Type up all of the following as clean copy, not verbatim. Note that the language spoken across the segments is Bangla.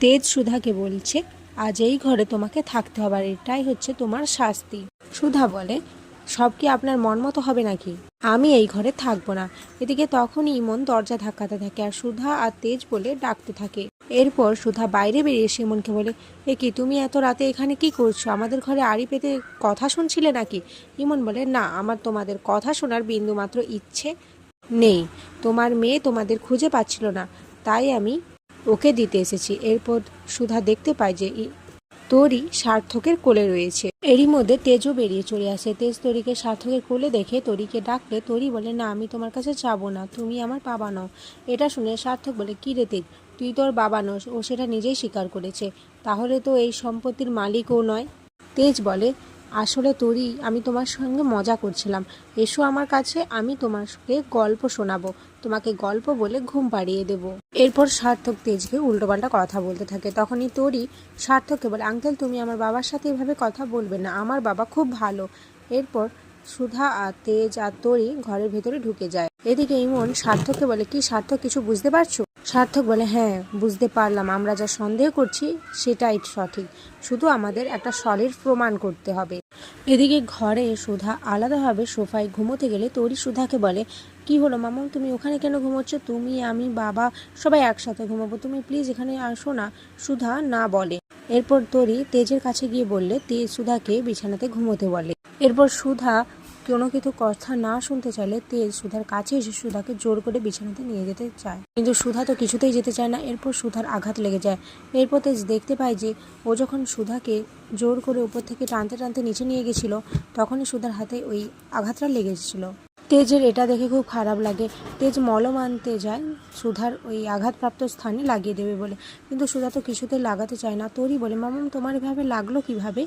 তেজ সুধাকে বলছে, আজ এই ঘরে তোমাকে থাকতে হবে, আর এটাই হচ্ছে তোমার শাস্তি। সুধা বলে, সব কি আপনার মন মতো হবে নাকি? আমি এই ঘরে থাকবো না। এদিকে তখনই ইমন দরজা ধাক্কাতে থাকে আর সুধা আর তেজ বলে ডাকতে থাকে। এরপর সুধা বাইরে বেরিয়ে এসে ইমনকে বলে, এ কি তুমি এত রাতে এখানে কি করছো? আমাদের ঘরে আড়ি পেতে কথা শুনছিলে নাকি? ইমন বলে, না, আমার তোমাদের কথা শোনার বিন্দুমাত্র ইচ্ছে নেই। তোমার মেয়ে তোমাদের খুঁজে পাচ্ছিল না, তাই আমি ওকে দিতে এসেছি। এরপর সুধা দেখতে পায় যে তরি সার্থকের কোলে রয়েছে। এরই মধ্যে তেজও বেরিয়ে চলে আসে। তেজ তরিকে সার্থকের কোলে দেখে তরিকে ডাকলে তরি বলে, না, আমি তোমার কাছে যাবো না, তুমি আমার বাবা নও। এটা শুনে সার্থক বলে, কি রে তেজ, তুই তোর বাবা নস, ও সেটা নিজেই স্বীকার করেছে, তাহলে তো এই সম্পত্তির মালিক ও নয়। তেজ বলে, আসলে তরি, আমি তোমার সঙ্গে মজা করছিলাম, এসো আমার কাছে, আমি তোমাকে গল্প শোনাবো, তোমাকে গল্প বলে ঘুম পাড়িয়ে দেব। এরপর সার্থক তেজকে উল্টোপাল্টা কথা বলতে থাকে। তখনই তরি সার্থককে বলে, আঙ্কেল, তুমি আমার বাবার সাথে এভাবে কথা বলবে না, আমার বাবা খুব ভালো। এরপর সুধা আর তেজ আর তরি ঘরের ভেতরে ঢুকে যায়। এদিকে ইমন সার্থককে বলে, কি সার্থক, কিছু বুঝতে পারছো? সার্থক বলে, হ্যাঁ, বুঝতে পারলাম, আমরা যা সন্দেহ করছি সেটাই সঠিক, শুধু আমাদের একটা সলিড প্রমাণ করতে হবে। এদিকে ঘরে সুধা আলাদাভাবে সোফায় ঘুমোতে গেলে তরি সুধাকে বলে, কি হলো মামা, তুমি ওখানে কেন ঘুমোচ্ছ? তুমি, আমি, বাবা সবাই একসাথে ঘুমাবো, তুমি প্লিজ এখানে আসো না। সুধা না বলে। এরপর তরি তেজের কাছে গিয়ে বললে তেজ সুধাকে বিছানাতে ঘুমোতে বলে। এরপর সুধা কোনো কিছু কথা না শুনতে চাইলে তেজ সুধার কাছে এসে সুধাকে জোর করে বিছানাতে নিয়ে যেতে চায়, কিন্তু সুধা তো কিছুতেই যেতে চায় না। এরপর সুধার আঘাত লেগে যায়। এরপর তেজ দেখতে পায় যে ও যখন সুধাকে জোর করে উপর থেকে টানতে টানতে নিচে নিয়ে গেছিল, তখনই সুধার হাতে ওই আঘাতটা লেগেছিল। তেজের এটা দেখে খুব খারাপ লাগে। তেজ মলম আনতে যায় সুধার ওই আঘাতপ্রাপ্ত স্থানে লাগিয়ে দেবে বলে, কিন্তু সুধা তো কিছুতেই লাগাতে চায় না। তরি বলে, মামাম, তোমার এভাবে লাগলো কিভাবে?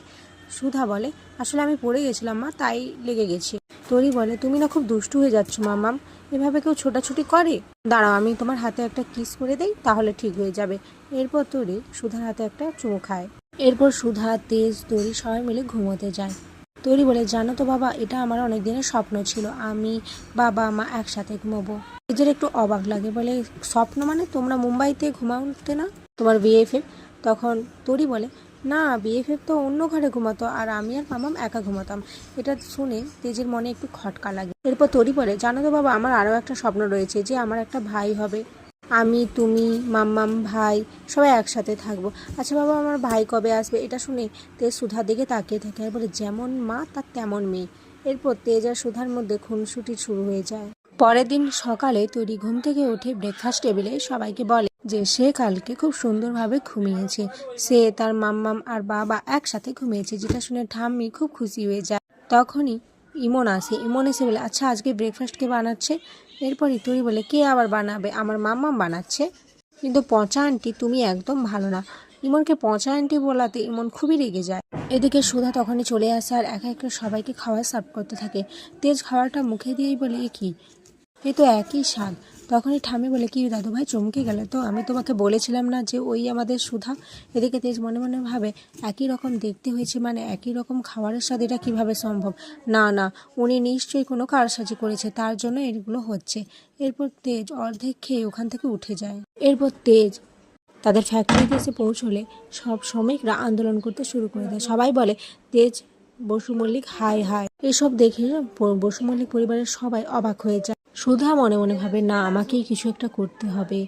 সুধা বলে, আসলে আমি পড়ে গেছিলাম মা, তাই লেগে গেছে। তরি বলে, তুমি না খুব দুষ্টু হয়ে যাচ্ছ মামাম, এভাবে কেউ ছোটাছুটি করে? দাঁড়াও, আমি তোমার হাতে একটা কিস করে দেই, তাহলে ঠিক হয়ে যাবে। এরপর তরি সুধার হাতে একটা চুমু খায়। এরপর সুধা, তেজ, তরি সবাই মিলে ঘুমোতে যায়। তরি বলে, জানো তো বাবা, এটা আমার অনেক দিনের স্বপ্ন ছিল, আমি, বাবা, মা একসাথে ঘুমাবো। তেজের একটু অবাক লাগে, বলে, স্বপ্ন মানে তোমরা মুম্বাইতে ঘুমাতে না, তোমার বিএফএফ? তখন তরি বলে, না, বিএফএফ তো অন্য ঘরে ঘুমাতো, আর আমি আর মামাম একা ঘুমাতাম। এটা শুনে তেজের মনে একটু খটকা লাগে। এরপর তরি বলে, জানো তো বাবা, আমার আরও একটা স্বপ্ন রয়েছে, যে আমার একটা ভাই হবে, আমি, তুমি, মাম্মাম, ভাই সবাই একসাথে থাকবো। আচ্ছা বাবা, আমার ভাই কবে আসবে? এটা শুনে তেজ সুধার দিকে তাকিয়ে থাকে আর বলে, যেমন মা তার তেমন মেয়ে। এরপর তেজ আর সুধার মধ্যে খুনসুটি শুরু হয়ে যায়। পরের দিন সকালে তরি ঘুম থেকে উঠে ব্রেকফাস্ট টেবিলে সবাইকে বলে যে সে কালকে খুব সুন্দরভাবে ঘুমিয়েছে, সে, তার মাম্মাম আর বাবা একসাথে ঘুমিয়েছে, যেটা শুনে ঠাম্মি খুব খুশি হয়ে যায়। তখনই ইমন আসে। ইমন এসে বলে, আচ্ছা, আজকে ব্রেকফাস্ট কে বানাচ্ছে? এরপরই তরি বলে, কে আবার বানাবে, আমার মাম্মাম বানাচ্ছে। কিন্তু পচা আন্টি, তুমি একদম ভালো না। ইমনকে পচা আন্টি বলাতে ইমন খুবই রেগে যায়। এদিকে সুধা তখনই চলে আসে আর একা একা সবাইকে খাবার সার্ভ করতে থাকে। তেজ খাবারটা মুখে দিয়েই বলে, এ কি, এ তো একই স্বাদ। তখনই ঠাম্মি বলে, কি দাদু ভাই, চমকে গেলে তো, আমি তোমাকে বলেছিলাম না যে ওই আমাদের সুধা? এদিকে তেজ মনে মনে ভাবে, একই রকম দেখতে হয়েছে মানে একই রকম খাবারের স্বাদ, এটা কীভাবে সম্ভব? না না, উনি নিশ্চয়ই কোনো কারসাজি করেছে, তার জন্য এগুলো হচ্ছে। এরপর তেজ অর্ধেক খেয়ে ওখান থেকে উঠে যায়। এরপর তেজ তাদের ফ্যাক্টরিতে এসে পৌঁছলে সব শ্রমিকরা আন্দোলন করতে শুরু করে দেয়। সবাই বলে, তেজ, বসু মল্লিক, হাই হাই। এসব দেখে বসু মল্লিক পরিবারের সবাই অবাক হয়ে যায়। সুধা মনে মনে ভাবে, না, আমাকেই কিছু একটা করতে হবে।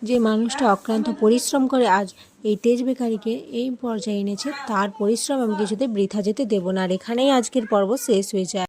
যে মানুষটা অক্লান্ত পরিশ্রম করে আজ এই তেজ বেকারিকে এই পর্যায়ে এনেছে, তার পরিশ্রম আমি কিছুতে বৃথা যেতে দেব না। আর এখানেই আজকের পর্ব শেষ হয়ে যায়।